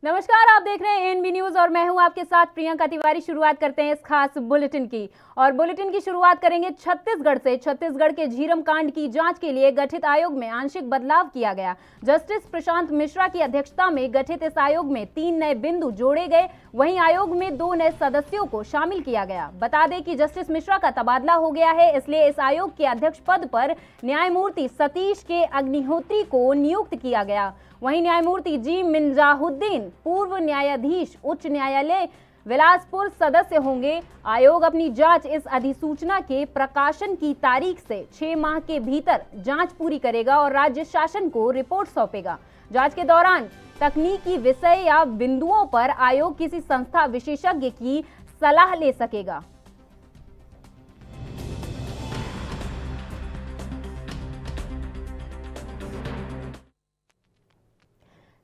नमस्कार, आप देख रहे हैं एएनबी न्यूज और मैं हूं आपके साथ प्रियंका तिवारी। शुरुआत करते हैं इस खास बुलेटिन की और बुलेटिन की शुरुआत करेंगे छत्तीसगढ़ से। छत्तीसगढ़ के झीरम कांड की जांच के लिए गठित आयोग में आंशिक बदलाव किया गया। जस्टिस प्रशांत मिश्रा की अध्यक्षता में गठित इस आयोग में 3 नए बिंदु जोड़े गए। वहीं आयोग में 2 नए सदस्यों को शामिल किया गया। बता दें कि जस्टिस मिश्रा का तबादला हो गया है, इसलिए इस आयोग के अध्यक्ष पद पर न्यायमूर्ति सतीश के अग्निहोत्री को नियुक्त किया गया। वहीं न्यायमूर्ति जी मिंजाहुद्दीन पूर्व न्यायाधीश उच्च न्यायालय बिलासपुर सदस्य होंगे। आयोग अपनी जांच इस अधिसूचना के प्रकाशन की तारीख से 6 माह के भीतर जांच पूरी करेगा और राज्य शासन को रिपोर्ट सौंपेगा। जांच के दौरान तकनीकी विषय या बिंदुओं पर आयोग किसी संस्था विशेषज्ञ की सलाह ले सकेगा।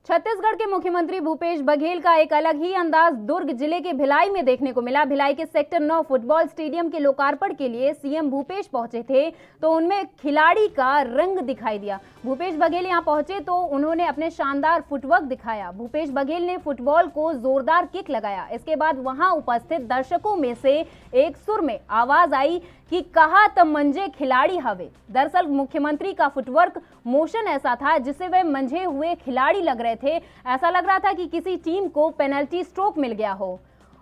छत्तीसगढ़ के मुख्यमंत्री भूपेश बघेल का एक अलग ही अंदाज दुर्ग जिले के भिलाई में देखने को मिला। भिलाई के सेक्टर 9 फुटबॉल स्टेडियम के लोकार्पण के लिए सीएम भूपेश पहुंचे थे तो उनमें खिलाड़ी का रंग दिखाई दिया। भूपेश बघेल यहां पहुंचे तो उन्होंने अपने शानदार फुटवर्क दिखाया। भूपेश बघेल ने फुटबॉल को जोरदार किक लगाया। इसके बाद वहां उपस्थित दर्शकों में से एक सुर में आवाज आई कि कहा त मंजे खिलाड़ी हवे। दरअसल मुख्यमंत्री का फुटवर्क मोशन ऐसा था जिससे वे मंझे हुए खिलाड़ी लग रहे थे। ऐसा लग रहा था कि किसी टीम को पेनल्टी स्ट्रोक मिल गया हो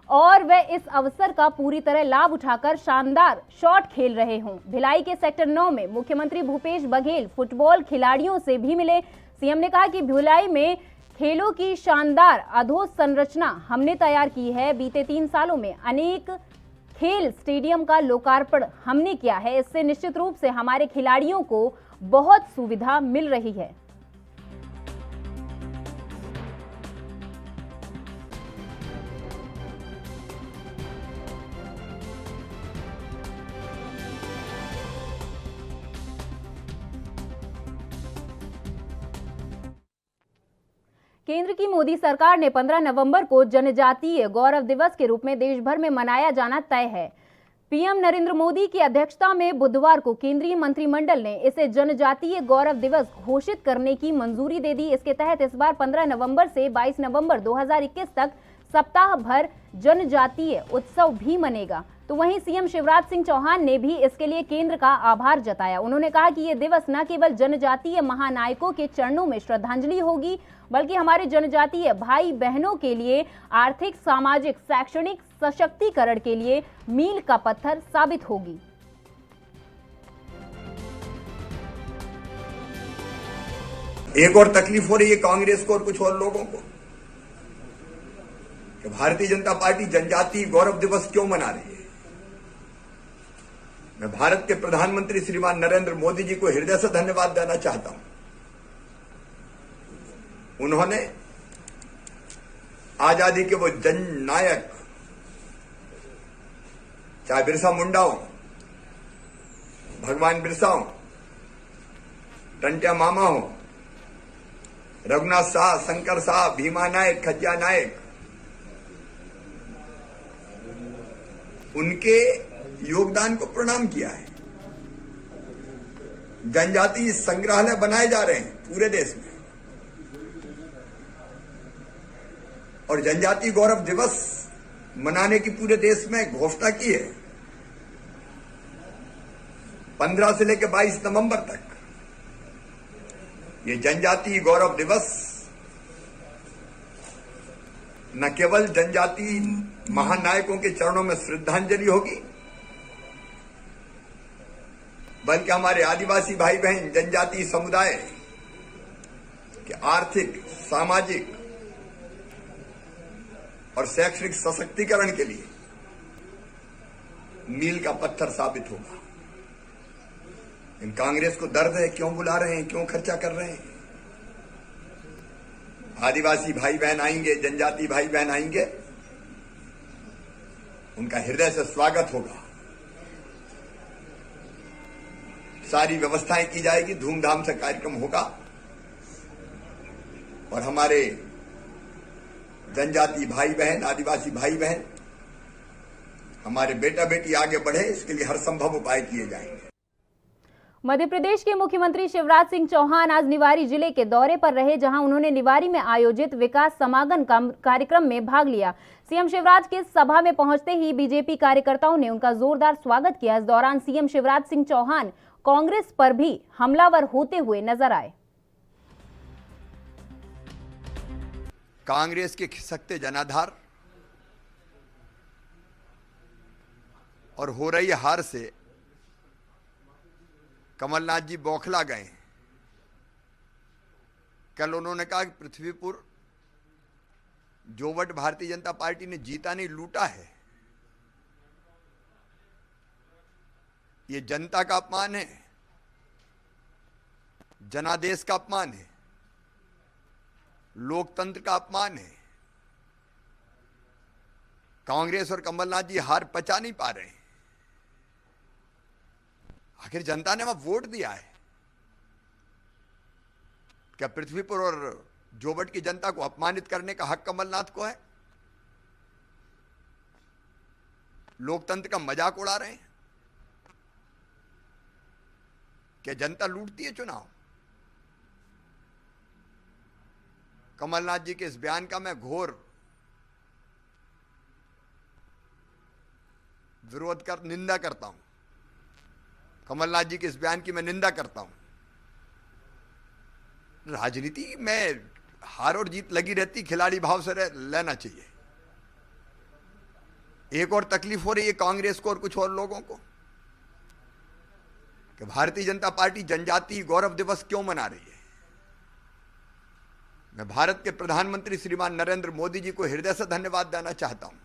और वे इस अवसर का पूरी तरह लाभ उठाकर शानदार शॉट खेल रहे हों। भिलाई के सेक्टर 9 में मुख्यमंत्री भूपेश बघेल फुटबॉल खिलाड़ियों से भी मिले। सीएम ने कहा कि भिलाई में खेलों की शानदार अधोसंरचना हमने तैयार की है। बीते 3 सालों में अनेक खेल स्टेडियम का लोकार्पण हमने किया है। इससे निश्चित रूप से हमारे खिलाड़ियों को बहुत सुविधा मिल रही है। केंद्र की मोदी सरकार ने 15 नवंबर को जनजातीय गौरव दिवस के रूप में देश भर में मनाया जाना तय है। पीएम नरेंद्र मोदी की अध्यक्षता में बुधवार को केंद्रीय मंत्रिमंडल ने इसे जनजातीय गौरव दिवस घोषित करने की मंजूरी दे दी। इसके तहत इस बार 15 नवंबर से 22 नवंबर 2021 तक सप्ताह भर जनजातीय उत्सव भी मनेगा। तो वहीं सीएम शिवराज सिंह चौहान ने भी इसके लिए केंद्र का आभार जताया। उन्होंने कहा कि ये दिवस न केवल जनजातीय महानायकों के चरणों में श्रद्धांजलि होगी बल्कि हमारे जनजातीय भाई बहनों के लिए आर्थिक, सामाजिक, शैक्षणिक सशक्तिकरण के लिए मील का पत्थर साबित होगी। एक और तकलीफ हो रही है कांग्रेस को और कुछ और लोगों को कि भारतीय जनता पार्टी जनजातीय गौरव दिवस क्यों मना रही है। मैं भारत के प्रधानमंत्री श्रीमान नरेंद्र मोदी जी को हृदय से धन्यवाद देना चाहता हूं। उन्होंने आजादी के वो जन नायक, चाहे बिरसा मुंडा हो, भगवान बिरसा हो, टंट्या मामा हो, रघुनाथ शाह, शंकर साहब, भीमा नायक, खज्जा नायक, उनके योगदान को प्रणाम किया है। जनजातीय संग्रहालय बनाए जा रहे हैं पूरे देश में और जनजातीय गौरव दिवस मनाने की पूरे देश में घोषणा की है। 15 से लेकर 22 नवंबर तक ये जनजातीय गौरव दिवस न केवल जनजातीय महानायकों के चरणों में श्रद्धांजलि होगी बल्कि हमारे आदिवासी भाई बहन, जनजातीय समुदाय के आर्थिक, सामाजिक और शैक्षणिक सशक्तिकरण के लिए मील का पत्थर साबित होगा। इन कांग्रेस को दर्द है, क्यों बुला रहे हैं, क्यों खर्चा कर रहे हैं। आदिवासी भाई बहन आएंगे, जनजातीय भाई बहन आएंगे, उनका हृदय से स्वागत होगा। सारी व्यवस्थाएं की जाएगी, धूमधाम से कार्यक्रम होगा और हमारे जनजातीय भाई बहन, आदिवासी भाई बहन, हमारे बेटा बेटी आगे बढ़े, इसके लिए हर संभव उपाय किए जाएंगे। मध्य प्रदेश के मुख्यमंत्री शिवराज सिंह चौहान आज निवाड़ी जिले के दौरे पर रहे, जहां उन्होंने निवाड़ी में आयोजित विकास समागम कार्यक्रम में भाग लिया। सीएम शिवराज के सभा में पहुंचते ही बीजेपी कार्यकर्ताओं ने उनका जोरदार स्वागत किया। इस दौरान सीएम शिवराज सिंह चौहान कांग्रेस पर भी हमलावर होते हुए नजर आए। कांग्रेस के खिसकते जनाधार और हो रही हार से कमलनाथ जी बौखला गए। कल उन्होंने कहा कि पृथ्वीपुर जोवट भारतीय जनता पार्टी ने जीता नहीं, लूटा है। ये जनता का अपमान है, जनादेश का अपमान है, लोकतंत्र का अपमान है। कांग्रेस और कमलनाथ जी हार पचा नहीं पा रहे हैं। आखिर जनता ने वहां वोट दिया है। क्या पृथ्वीपुर और जोवट की जनता को अपमानित करने का हक कमलनाथ को है? लोकतंत्र का मजाक उड़ा रहे हैं। क्या जनता लूटती है चुनाव? कमलनाथ जी के इस बयान का मैं घोर निंदा करता हूं। कमलनाथ जी के इस बयान की मैं निंदा करता हूं। राजनीति में हार और जीत लगी रहती, खिलाड़ी भाव से लेना चाहिए। एक और तकलीफ हो रही है कांग्रेस को और कुछ और लोगों को कि भारतीय जनता पार्टी जनजातीय गौरव दिवस क्यों मना रही है। मैं भारत के प्रधानमंत्री श्रीमान नरेंद्र मोदी जी को हृदय से धन्यवाद देना चाहता हूं।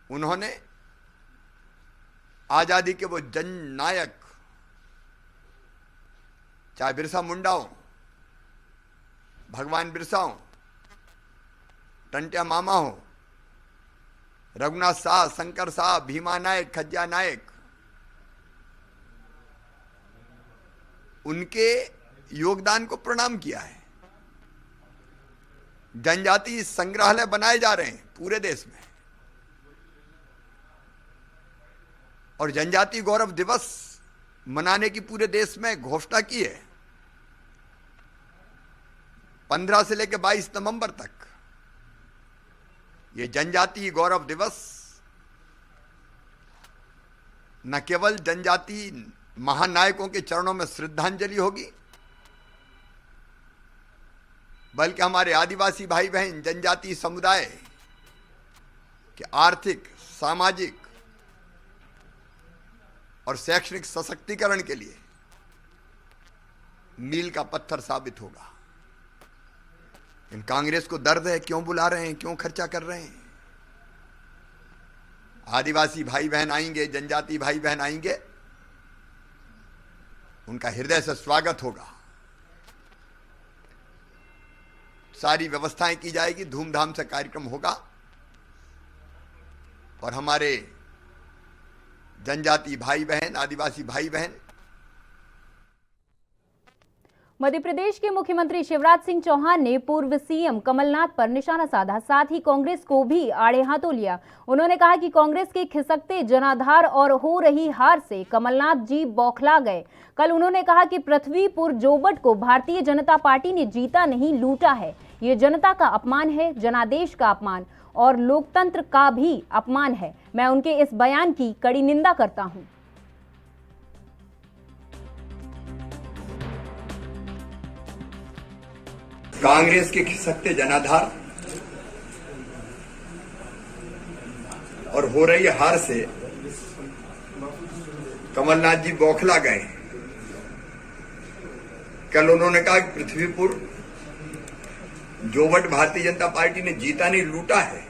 उन्होंने आजादी के वो जन नायक, चाहे बिरसा मुंडा हो, भगवान बिरसा हो, टंट्या मामा हो, रघुनाथ साह, शंकर साह, भीमा नायक, खज्जा नायक, उनके योगदान को प्रणाम किया है। जनजातीय संग्रहालय बनाए जा रहे हैं पूरे देश में और जनजातीय गौरव दिवस मनाने की पूरे देश में घोषणा की है। 15 से लेकर 22 नवंबर तक ये जनजातीय गौरव दिवस न केवल जनजातीय महानायकों के चरणों में श्रद्धांजलि होगी, बल्कि हमारे आदिवासी भाई बहन, जनजातीय समुदाय के आर्थिक, सामाजिक और शैक्षणिक सशक्तिकरण के लिए मील का पत्थर साबित होगा। इन कांग्रेस को दर्द है, क्यों बुला रहे हैं, क्यों खर्चा कर रहे हैं? आदिवासी भाई बहन आएंगे, जनजातीय भाई बहन आएंगे, उनका हृदय से स्वागत होगा। सारी व्यवस्थाएं की जाएगी, धूमधाम से कार्यक्रम होगा और हमारे जनजाति भाई बहन, आदिवासी भाई बहन। मध्य प्रदेश के मुख्यमंत्री शिवराज सिंह चौहान ने पूर्व सीएम कमलनाथ पर निशाना साधा, साथ ही कांग्रेस को भी आड़े हाथों लिया। उन्होंने कहा कि कांग्रेस के खिसकते जनाधार और हो रही हार से कमलनाथ जी बौखला गए। कल उन्होंने कहा कि पृथ्वीपुर जोवट को भारतीय जनता पार्टी ने जीता नहीं, लूटा है। ये जनता का अपमान है, जनादेश का अपमान और लोकतंत्र का भी अपमान है। मैं उनके इस बयान की कड़ी निंदा करता हूं। कांग्रेस के खिसकते जनाधार और हो रही हार से कमलनाथ जी बौखला गए। कल उन्होंने कहा कि पृथ्वीपुर जोवट भारतीय जनता पार्टी ने जीता नहीं, लूटा है।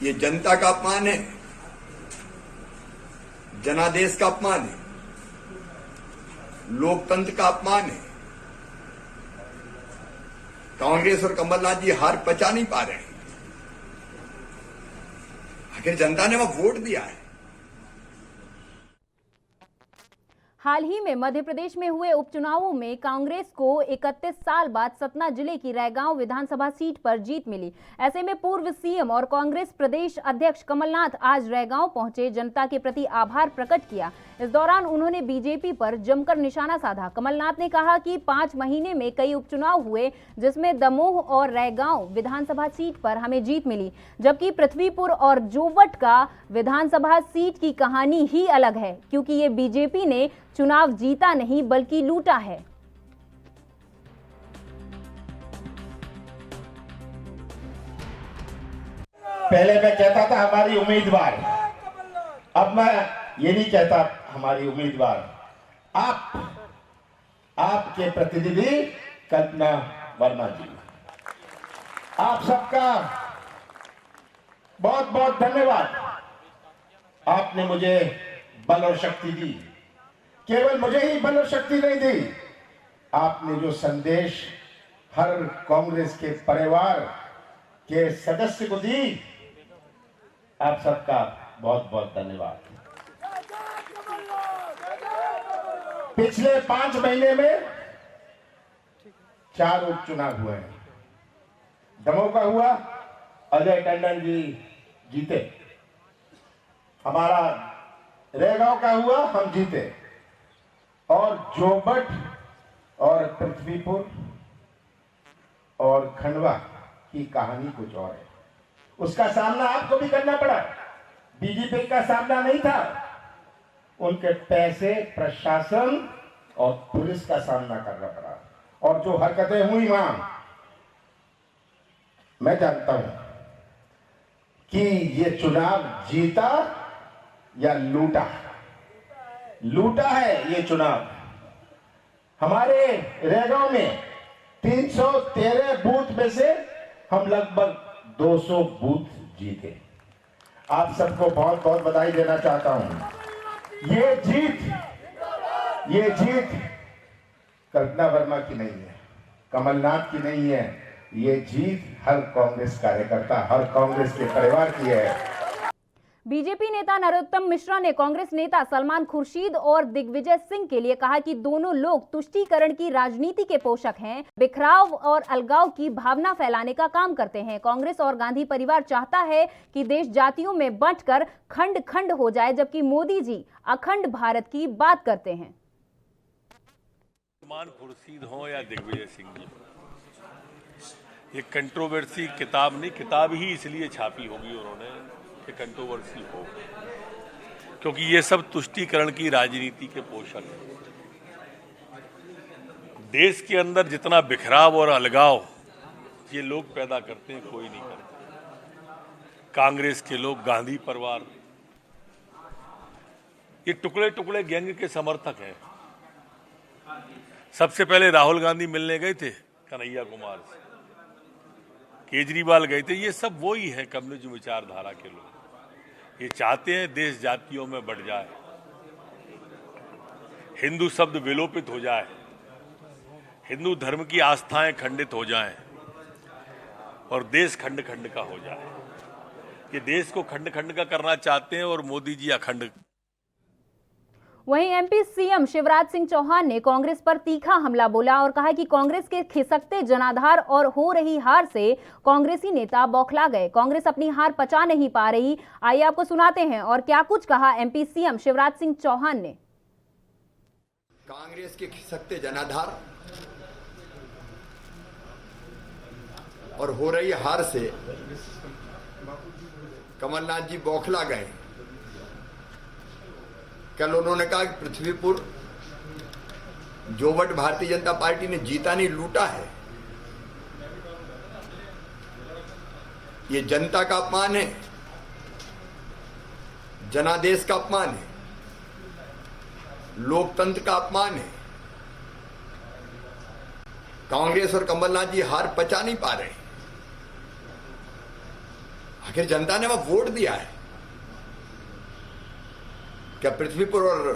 ये जनता का अपमान है, जनादेश का अपमान है, लोकतंत्र का अपमान है। कांग्रेस और कमलनाथ जी हार पचा नहीं पा रहे हैं। आखिर जनता ने वहां वोट दिया है। हाल ही में मध्य प्रदेश में हुए उपचुनावों में कांग्रेस को 31 साल बाद सतना जिले की रैगांव विधानसभा सीट पर जीत मिली। ऐसे में पूर्व सीएम और कांग्रेस प्रदेश अध्यक्ष कमलनाथ आज रैगांव पहुंचे, जनता के प्रति आभार प्रकट किया। इस दौरान उन्होंने बीजेपी पर जमकर निशाना साधा। कमलनाथ ने कहा कि 5 महीने में कई उपचुनाव हुए, जिसमें दमोह और रैगांव विधानसभा सीट पर हमें जीत मिली, जबकि पृथ्वीपुर और जोवट का विधानसभा सीट की कहानी ही अलग है, क्योंकि ये बीजेपी ने चुनाव जीता नहीं बल्कि लूटा है। पहले मैं कहता था हमारी उम्मीदवार, अब मैं ये नहीं कहता हमारी उम्मीदवार। आपके प्रतिनिधि कल्पना वर्मा जी, आप सबका बहुत बहुत धन्यवाद। आपने मुझे बल और शक्ति दी, केवल मुझे ही बल और शक्ति नहीं दी, आपने जो संदेश हर कांग्रेस के परिवार के सदस्य को दी, आप सबका बहुत बहुत धन्यवाद। पिछले 5 महीने में 4 उपचुनाव हुए हैं। दमोह का हुआ, अजय टंडन जी जीते। हमारा रैगांव का हुआ, हम जीते। और जोबट और पृथ्वीपुर और खंडवा की कहानी कुछ और है। उसका सामना आपको भी करना पड़ा। बीजेपी का सामना नहीं था, उनके पैसे, प्रशासन और पुलिस का सामना करना पड़ा। और जो हरकतें हुई वहां, मैं जानता हूं कि ये चुनाव जीता या लूटा। लूटा है ये चुनाव। हमारे रैगांव में 313 बूथ में से हम लगभग 200 बूथ जीते। आप सबको बहुत बहुत बधाई देना चाहता हूं। ये जीत कल्पना वर्मा की नहीं है, कमलनाथ की नहीं है। ये जीत हर कांग्रेस कार्यकर्ता, हर कांग्रेस के परिवार की है। बीजेपी नेता नरोत्तम मिश्रा ने कांग्रेस नेता सलमान खुर्शीद और दिग्विजय सिंह के लिए कहा कि दोनों लोग तुष्टीकरण की राजनीति के पोषक हैं, बिखराव और अलगाव की भावना फैलाने का काम करते हैं। कांग्रेस और गांधी परिवार चाहता है कि देश जातियों में बंटकर खंड खंड हो जाए, जबकि मोदी जी अखंड भारत की बात करते हैं। सलमान खुर्शीद हो या दिग्विजय सिंह जी, ये कंट्रोवर्सी किताब नहीं, किताब ही इसलिए छापी होगी उन्होंने कि कंट्रोवर्सी हो, क्योंकि ये सब तुष्टीकरण की राजनीति के पोषक हैं। देश के अंदर जितना बिखराव और अलगाव ये लोग पैदा करते हैं, कोई नहीं करता। कांग्रेस के लोग, गांधी परिवार, ये टुकड़े टुकड़े गैंग के समर्थक हैं। सबसे पहले राहुल गांधी मिलने गए थे कन्हैया कुमार से, केजरीवाल गए थे। ये सब वही है कम्युनिस्ट विचारधारा के लोग। ये चाहते हैं देश जातियों में बढ़ जाए, हिंदू शब्द विलोपित हो जाए, हिंदू धर्म की आस्थाएं खंडित हो जाएं और देश खंड खंड का हो जाए। ये देश को खंड खंड का करना चाहते हैं और मोदी जी अखंड। वहीं एमपी सीएम शिवराज सिंह चौहान ने कांग्रेस पर तीखा हमला बोला और कहा कि कांग्रेस के खिसकते जनाधार और हो रही हार से कांग्रेसी नेता बौखला गए। कांग्रेस अपनी हार पचा नहीं पा रही। आइए आपको सुनाते हैं और क्या कुछ कहा एमपी सीएम शिवराज सिंह चौहान ने। कांग्रेस के खिसकते जनाधार और हो रही हार से कमलनाथ जी बौखला गए। कल उन्होंने कहा कि पृथ्वीपुर जोवट भारतीय जनता पार्टी ने जीता नहीं, लूटा है। ये जनता का अपमान है, जनादेश का अपमान है, लोकतंत्र का अपमान है। कांग्रेस और कमलनाथ जी हार पचा नहीं पा रहे। आखिर जनता ने वह वोट दिया है। क्या पृथ्वीपुर और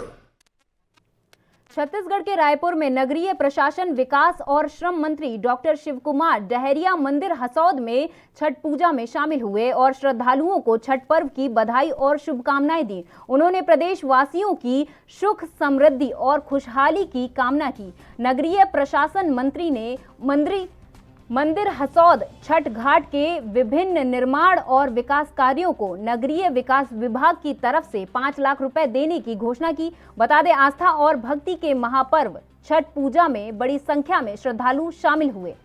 छत्तीसगढ़ के रायपुर में नगरीय प्रशासन विकास और श्रम मंत्री डॉक्टर शिवकुमार डहरिया मंदिर हसौद में छठ पूजा में शामिल हुए और श्रद्धालुओं को छठ पर्व की बधाई और शुभकामनाएं दी। उन्होंने प्रदेशवासियों की सुख समृद्धि और खुशहाली की कामना की। नगरीय प्रशासन मंत्री ने मंदिर हसौद छठ घाट के विभिन्न निर्माण और विकास कार्यों को नगरीय विकास विभाग की तरफ से 5 लाख रुपए देने की घोषणा की। बता दें, आस्था और भक्ति के महापर्व छठ पूजा में बड़ी संख्या में श्रद्धालु शामिल हुए।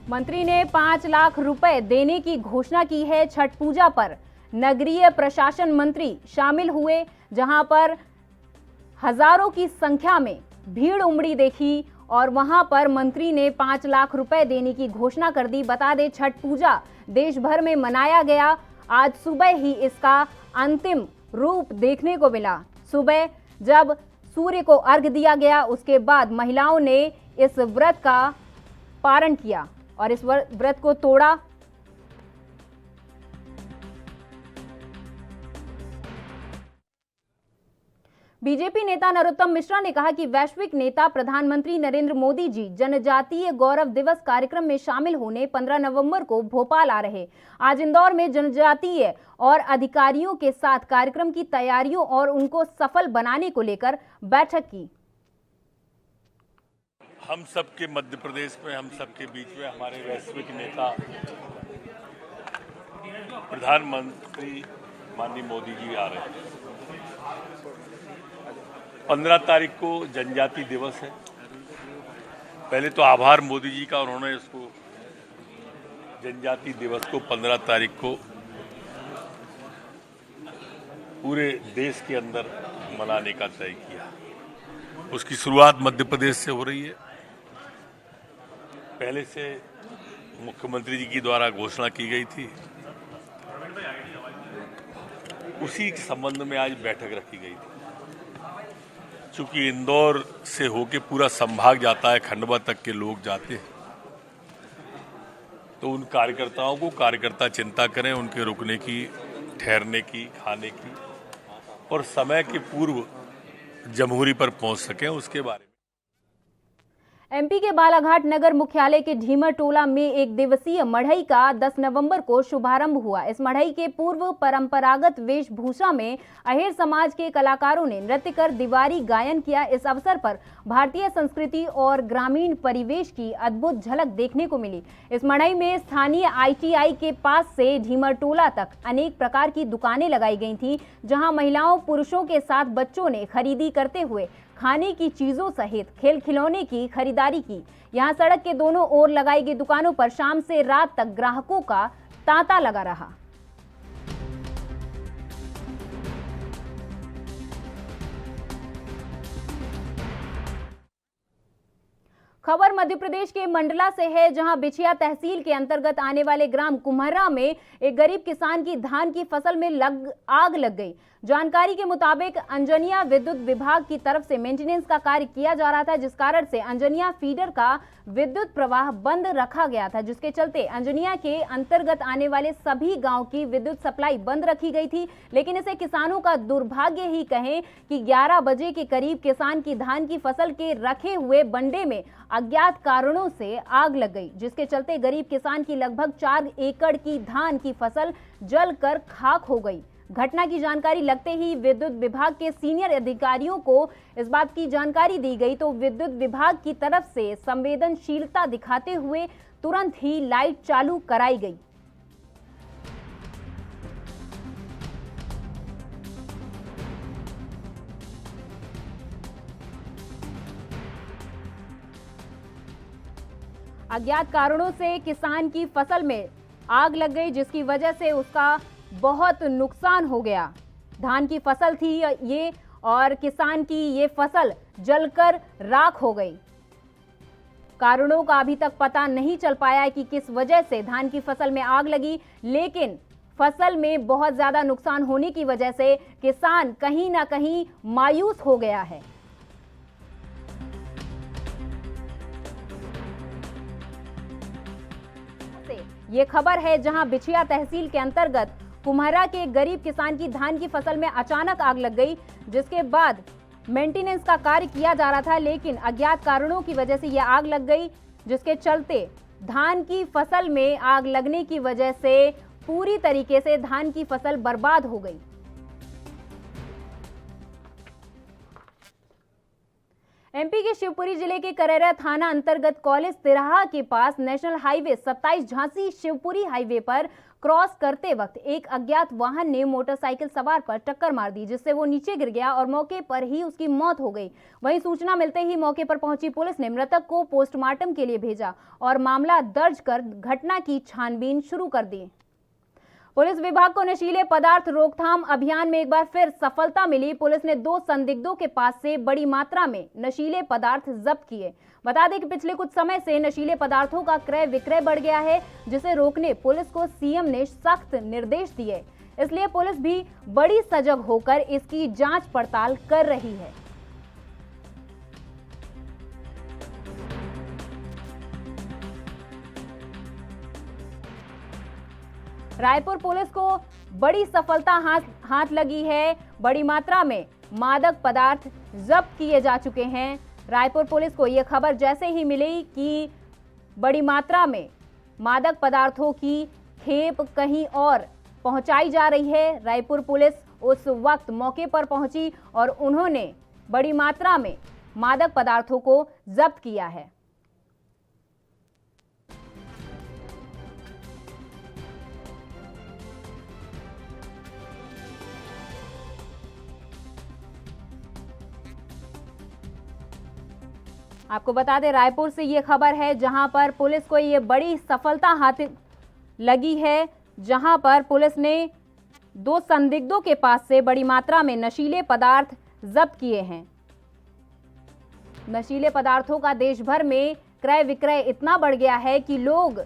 मंत्री ने 5 लाख रुपए देने की घोषणा की है। छठ पूजा पर नगरीय प्रशासन मंत्री शामिल हुए, जहां पर हजारों की संख्या में भीड़ उमड़ी देखी और वहां पर मंत्री ने 5 लाख रुपए देने की घोषणा कर दी। बता दें, छठ पूजा देश भर में मनाया गया। आज सुबह ही इसका अंतिम रूप देखने को मिला। सुबह जब सूर्य को अर्घ दिया गया, उसके बाद महिलाओं ने इस व्रत का पारण किया और इस व्रत को तोड़ा। बीजेपी नेता नरोत्तम मिश्रा ने कहा कि वैश्विक नेता प्रधानमंत्री नरेंद्र मोदी जी जनजातीय गौरव दिवस कार्यक्रम में शामिल होने 15 नवंबर को भोपाल आ रहे। आज इंदौर में जनजातीय और अधिकारियों के साथ कार्यक्रम की तैयारियों और उनको सफल बनाने को लेकर बैठक की। हम सबके मध्य प्रदेश में, हम सबके बीच में हमारे वैश्विक नेता प्रधानमंत्री माननीय मोदी जी आ रहे हैं। 15 तारीख को जनजाति दिवस है। पहले तो आभार मोदी जी का, उन्होंने इसको जनजाति दिवस को 15 तारीख को पूरे देश के अंदर मनाने का तय किया। उसकी शुरुआत मध्य प्रदेश से हो रही है। पहले से मुख्यमंत्री जी की द्वारा घोषणा की गई थी। उसी के संबंध में आज बैठक रखी गई थी। चूंकि इंदौर से होके पूरा संभाग जाता है, खंडवा तक के लोग जाते हैं, तो उन कार्यकर्ताओं को कार्यकर्ता चिंता करें, उनके रुकने की, ठहरने की, खाने की और समय के पूर्व जमुहूरी पर पहुंच सकें, उसके बारे में। एमपी के बालाघाट नगर मुख्यालय के ढीमर टोला में एक दिवसीय मढ़ई का 10 नवंबर को शुभारंभ हुआ। इस मढ़ई के पूर्व परंपरागत वेशभूषा में अहिर समाज के कलाकारों ने नृत्य कर दीवारी गायन किया। इस अवसर पर भारतीय संस्कृति और ग्रामीण परिवेश की अद्भुत झलक देखने को मिली। इस मढ़ई में स्थानीय ITI के पास से ढीमर टोला तक अनेक प्रकार की दुकानें लगाई गई थी, जहां महिलाओं पुरुषों के साथ बच्चों ने खरीदी करते हुए खाने की चीजों सहित खेल खिलौने की खरीदारी की। यहां सड़क के दोनों ओर लगाई गई दुकानों पर शाम से रात तक ग्राहकों का तांता लगा रहा। खबर मध्य प्रदेश के मंडला से है, जहां बिछिया तहसील के अंतर्गत आने वाले ग्राम कुम्हरा में एक गरीब किसान की धान की फसल में आग लग गई। जानकारी के मुताबिक अंजनिया विद्युत विभाग की तरफ से मेंटेनेंस का कार्य किया जा रहा था, जिस कारण से अंजनिया फीडर का विद्युत प्रवाह बंद रखा गया था, जिसके चलते अंजनिया के अंतर्गत आने वाले सभी गांव की विद्युत सप्लाई बंद रखी गई थी। लेकिन इसे किसानों का दुर्भाग्य ही कहें कि 11 बजे के करीब किसान की धान की फसल के रखे हुए बंडे में अज्ञात कारणों से आग लग गई, जिसके चलते गरीब किसान की लगभग 4 एकड़ की धान की फसल जलकर खाक हो गई। घटना की जानकारी लगते ही विद्युत विभाग के सीनियर अधिकारियों को इस बात की जानकारी दी गई, तो विद्युत विभाग की तरफ से संवेदनशीलता दिखाते हुए तुरंत ही लाइट चालू कराई गई। अज्ञात कारणों से किसान की फसल में आग लग गई, जिसकी वजह से उसका बहुत नुकसान हो गया। धान की फसल थी ये और किसान की ये फसल जलकर राख हो गई। कारणों का अभी तक पता नहीं चल पाया है कि किस वजह से धान की फसल में आग लगी, लेकिन फसल में बहुत ज्यादा नुकसान होने की वजह से किसान कहीं ना कहीं मायूस हो गया है। ये खबर है जहां बिछिया तहसील के अंतर्गत कुम्हरा के एक गरीब किसान की धान की फसल में अचानक आग लग गई, जिसके बाद मेंटेनेंस का कार्य किया जा रहा था, लेकिन अज्ञात कारणों की वजह से यह आग लग गई, जिसके चलते धान की फसल में आग लगने की वजह से पूरी तरीके से धान की फसल बर्बाद हो गई। एमपी के शिवपुरी जिले के करैरा थाना अंतर्गत कॉलेज तिराहा के पास national highway 27 Jhansi Shivpuri highway पर क्रॉस करते वक्त एक अज्ञात वाहन ने मोटरसाइकिल सवार पर टक्कर मार दी, जिससे वो नीचे गिर गया और मौके पर ही उसकी मौत हो गई। वहीं सूचना मिलते ही मौके पर पहुंची पुलिस ने मृतक को पोस्टमार्टम के लिए भेजा और मामला दर्ज कर घटना की छानबीन शुरू कर दी। पुलिस विभाग को नशीले पदार्थ रोकथाम अभियान में एक बार फिर सफलता मिली। पुलिस ने 2 संदिग्धों के पास से बड़ी मात्रा में नशीले पदार्थ जब्त किए। बता दें कि पिछले कुछ समय से नशीले पदार्थों का क्रय विक्रय बढ़ गया है, जिसे रोकने पुलिस को सीएम ने सख्त निर्देश दिए। इसलिए पुलिस भी बड़ी सजग होकर इसकी जांच पड़ताल कर रही है। रायपुर पुलिस को बड़ी सफलता हाथ लगी है। बड़ी मात्रा में मादक पदार्थ जब्त किए जा चुके हैं। रायपुर पुलिस को यह खबर जैसे ही मिली कि बड़ी मात्रा में मादक पदार्थों की खेप कहीं और पहुंचाई जा रही है, रायपुर पुलिस उस वक्त मौके पर पहुंची और उन्होंने बड़ी मात्रा में मादक पदार्थों को जब्त किया है। आपको बता दें, रायपुर से ये खबर है जहां पर पुलिस को ये बड़ी सफलता हाथ लगी है, जहां पर पुलिस ने 2 संदिग्धों के पास से बड़ी मात्रा में नशीले पदार्थ जब्त किए हैं। नशीले पदार्थों का देश भर में क्रय विक्रय इतना बढ़ गया है कि लोग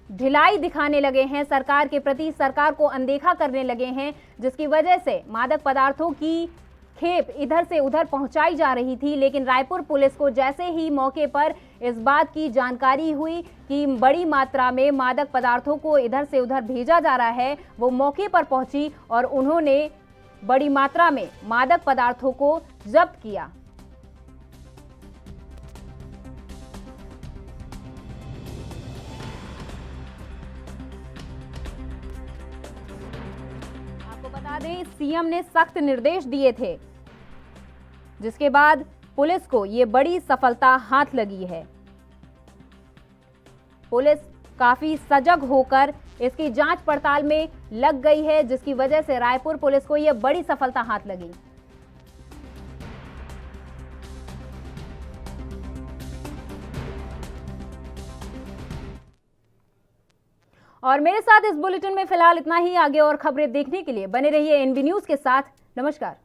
ढिलाई दिखाने लगे हैं सरकार के प्रति, सरकार को अनदेखा करने लगे हैं, जिसकी वजह से मादक पदार्थों की खेप इधर से उधर पहुंचाई जा रही थी। लेकिन रायपुर पुलिस को जैसे ही मौके पर इस बात की जानकारी हुई कि बड़ी मात्रा में मादक पदार्थों को इधर से उधर भेजा जा रहा है, वो मौके पर पहुंची और उन्होंने बड़ी मात्रा में मादक पदार्थों को जब्त किया। आपको बता दें, सीएम ने सख्त निर्देश दिए थे, जिसके बाद पुलिस को ये बड़ी सफलता हाथ लगी है। पुलिस काफी सजग होकर इसकी जांच पड़ताल में लग गई है, जिसकी वजह से रायपुर पुलिस को ये बड़ी सफलता हाथ लगी। और मेरे साथ इस बुलेटिन में फिलहाल इतना ही। आगे और खबरें देखने के लिए बने रहिए एनबी न्यूज के साथ। नमस्कार।